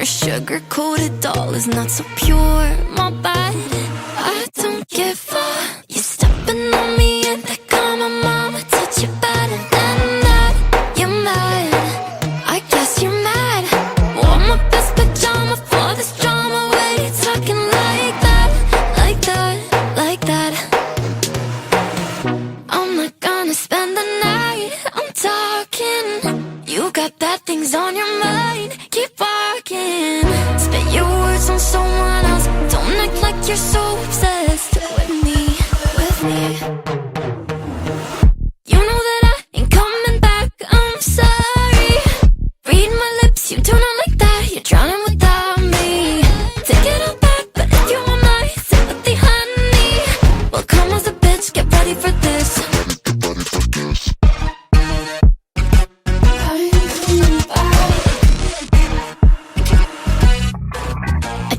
sugar-coated doll is not so pure. My body, I don't give a. You stepping on me and they call my mama, touch your body, and that you're mad. I guess you're mad. Wore my best pajama for this drama. Why you talking like that, like that, like that? I'm not gonna spend the night. I'm talking. You got bad things on your mind. Keep walking. Spit your words on someone else. Don't act like you're so obsessed with me, with me. You know that I ain't coming back. I'm sorry. Read my lips, you do not like that. You're drowning without me. Take it all back, but if you want my sympathy, honey, well, come as a bitch, get ready for this.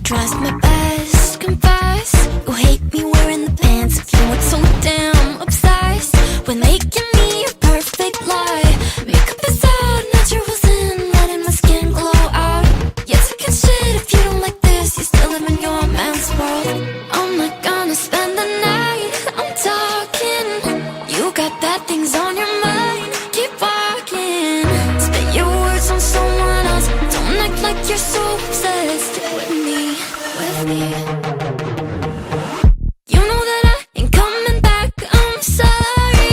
Tries my best, confess. You hate me wearing the pants. If you weren't so damn obsessed with making me a perfect lie. Makeup is out, naturals in, letting my skin glow out. You're taking shit if you don't like this. You still live in your man's world. I'm not gonna spend the night. I'm talking. You got bad things on your mind. Keep walking. Spit your words on someone else. Don't act like you're so obsessed with me, with me. You know that I ain't coming back. I'm sorry.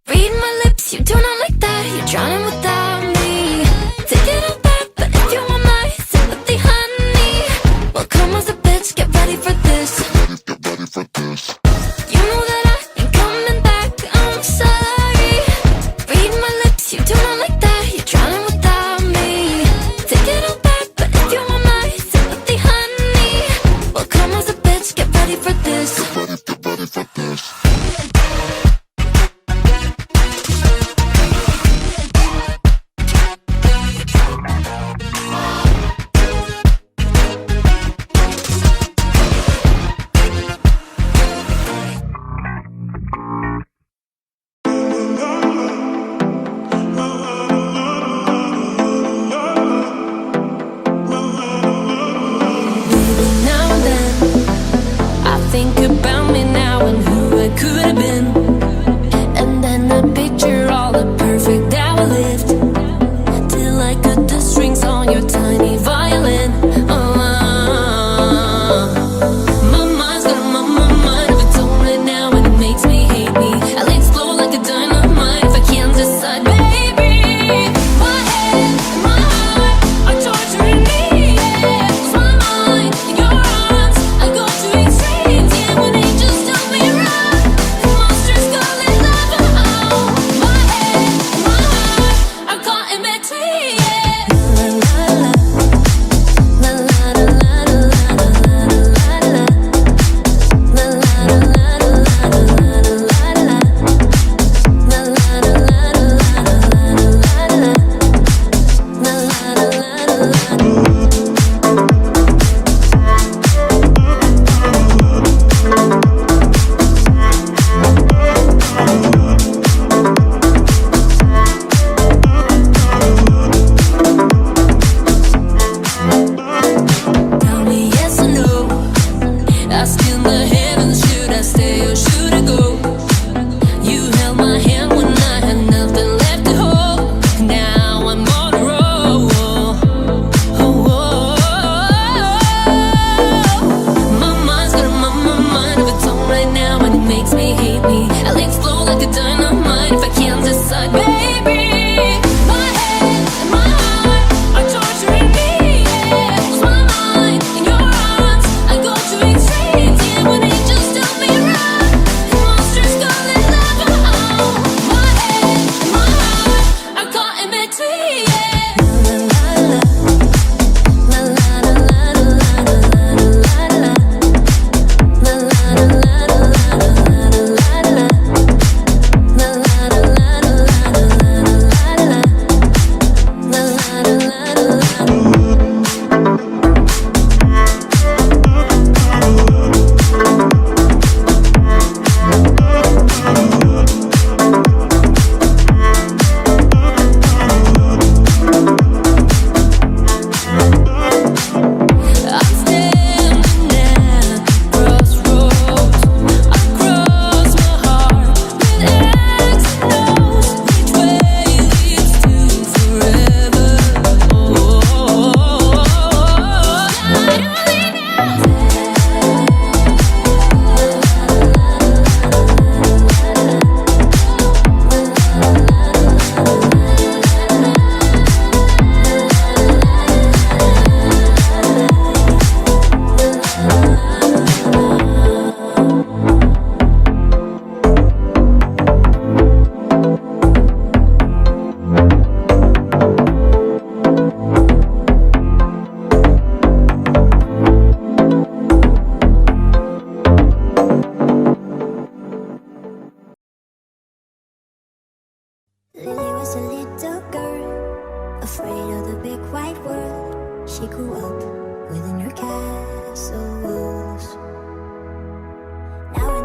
Read my lips, you do not like that. You're drowning without me. Take it all back, but if you want my sympathy, honey, well, come as a bitch, get ready for this. Get ready for this. You know that I ain't coming back. I'm sorry. Read my lips, you do not like that. You're drowning without me. Take it all back, but if you want my sympathy, honey, well, come as a bitch, get ready for this. Get ready for this. Now and then I think about me now and who I could have been.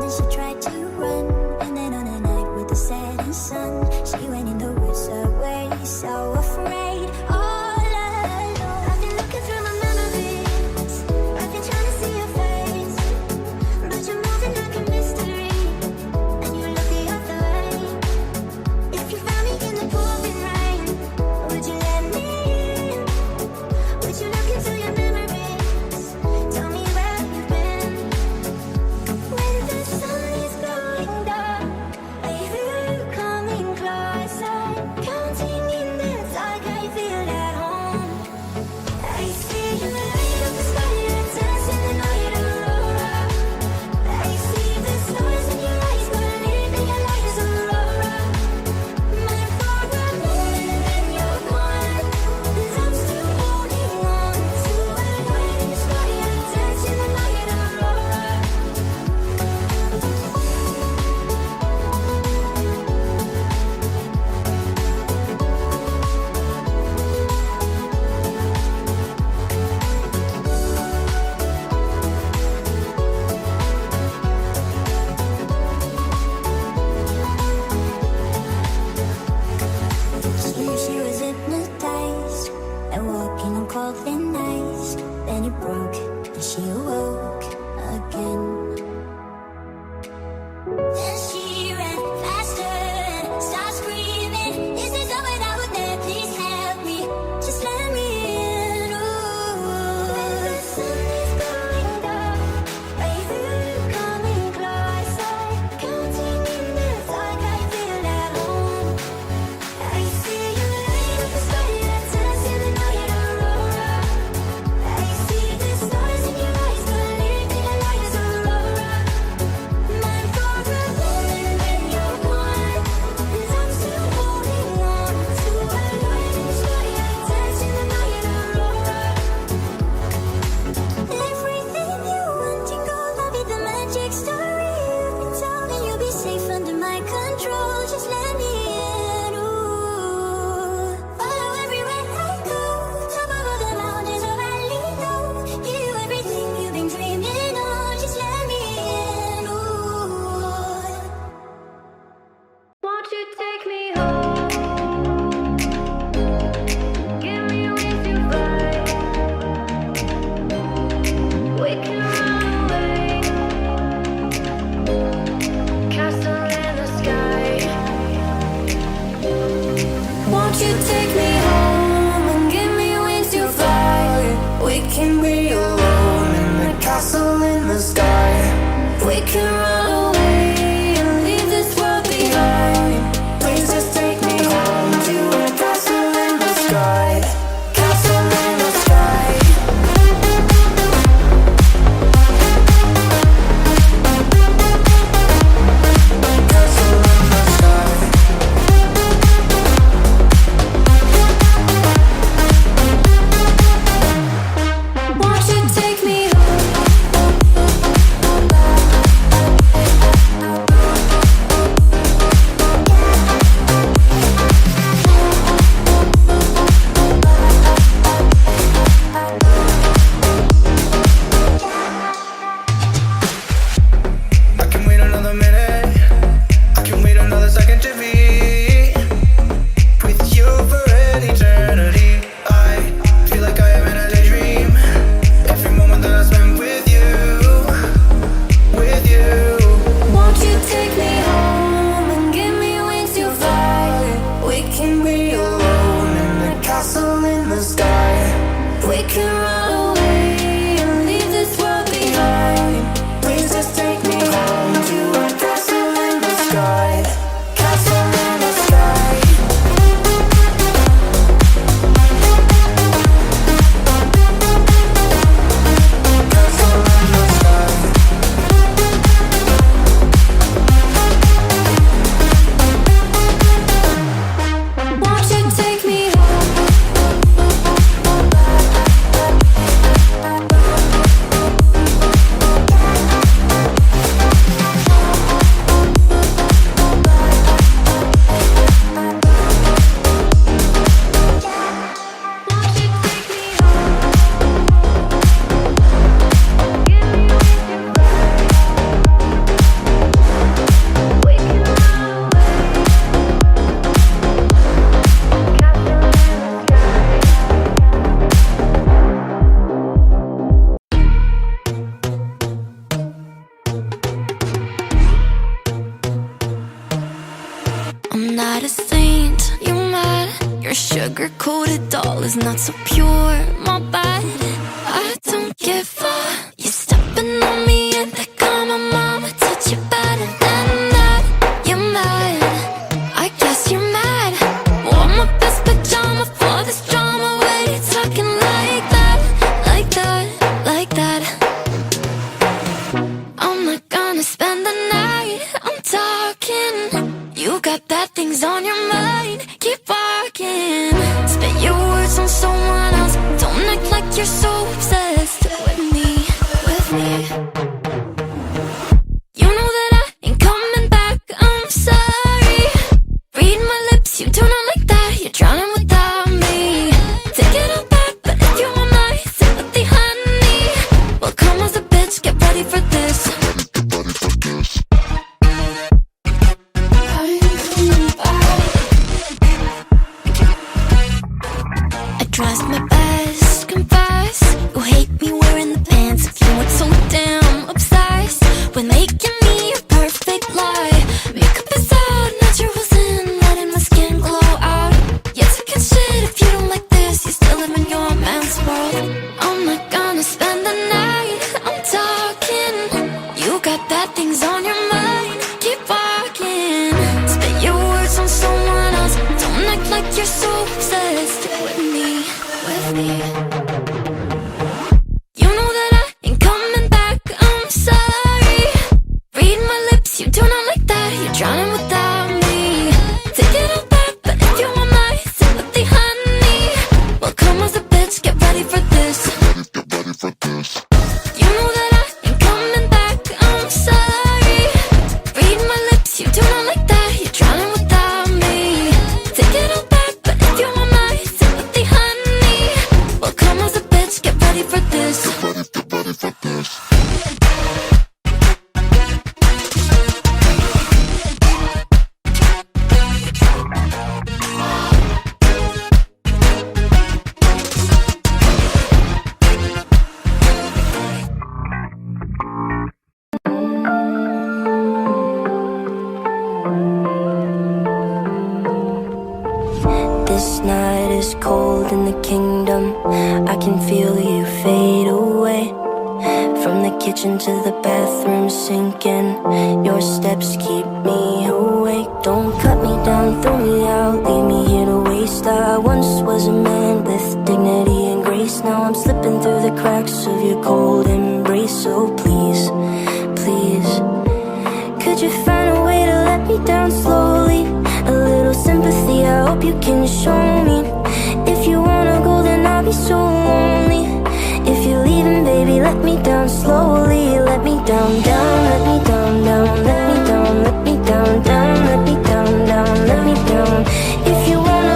and she tried to run. And then on a night with the setting sun, she went in the woods away, so afraid, all alone. I've been looking through my memories, I've been trying to see your face, but you're moving like a mystery, and you look the other way. If you found me in the pouring rain, would you let me in? Would you look into your memories? Tell me where you've been. When the sun is going down, I hear you coming closer, counting in the dark, I feel at home. I see you light up the sky, you're dancing the night aurora. I see the stars in your eyes, believing your light is aurora. Mine for a moment, then you're gone, and I'm still holding on to a light in the sky, you're dancing the night aurora. She was hypnotized and walking on cold thin ice. Then it broke and she awoke again. Then she ran faster and started screaming, "Is this over that would never please help me? Just let me in." Ooh. When the sun is going down, I hear you coming closer, counting in the dark, I feel at home. I see you light up the sky, you're dancing the night aurora. I see the stars in your eyes, believing your light is aurora. Mine for a moment, then you're gone, and I'm still holding on to a light in the sky, you're dancing the night aurora. Everything you want in gold, I'll be the magic story you've been telling. You'll be safe under my control, just let me in. Ooh. Follow everywhere I go, top of all the mountains or valley low. Give you everything you've been dreaming of, just let me in. Ooh. Won't you take me home? Give me wings to fly. We can run away. Castle in the sky. Won't you take me home and give me wings to fly? We can be alone in the castle in the sky. We can run away and leave this world behind. Please just take me home to a castle in the sky. Castle in the sky. Castle in the sky. Won't you take me I can wait another minute, I can wait another second to be with you for an eternity. I feel like I am in a daydream, every moment that I spend with you, with you. Won't you take me home and give me wings to fly? We can be alone in the castle in the sky. We can run away and leave this world behind. Please just take me home to a castle in the sky. Castle in the sky. Castle in the sky. Won't you take me home? a saint. You mad? Your sugar-coated doll is not so pure. My bad. I don't give a. You stepping on me and they call my mama. Touch you better than that. You're mad. I guess you're mad. Wore my best pajama for this drama. Why you talking like that? Like that? Like that? I'm not gonna spend the night. I'm talking. You got bad things on your mind. Keep walking. Spit your words on someone else. Don't act like you're so obsessed with me. With me. You know that I ain't coming back. I'm sorry. Read my lips. You do not like that. You're drowning without me. Take it all back, but if you want my sympathy, honey, well, come as a bitch. Get ready for this. Tries my best, confess. You hate me wearing the pants. If you weren't so damn obsessed with making me a perfect lie. Makeup is out, naturals in, letting my skin glow out. You're talking shit if you don't like this. You still live in your man's world. I'm not gonna spend the night. I'm talking. You got bad things on your mind. Keep walking. Spit your words on someone else. Don't act like you're so obsessed with me. With me. You know that I ain't coming back. I'm sorry. Read my lips. You do not like that. You're drowning without me. Take it all back, but if you want my sympathy, honey, well, come as a bitch. Get ready for this. Get ready for this. You know that I ain't coming back. I'm sorry. Read my lips. You do not like that. You're drowning without me. Take it all back, but if you want my sympathy, honey, well, come as a bitch. Get ready for this. Get ready for this. This night is cold in the kingdom. I can feel you fade away. From the kitchen to the bathroom sinking. Your steps keep me awake. Don't cut me down, throw me out, leave me here to waste. I once was a man with dignity and grace. Now I'm slipping through the cracks of your cold embrace. So please, please, could you find a way to let me down slowly? A little sympathy, I hope you can show me.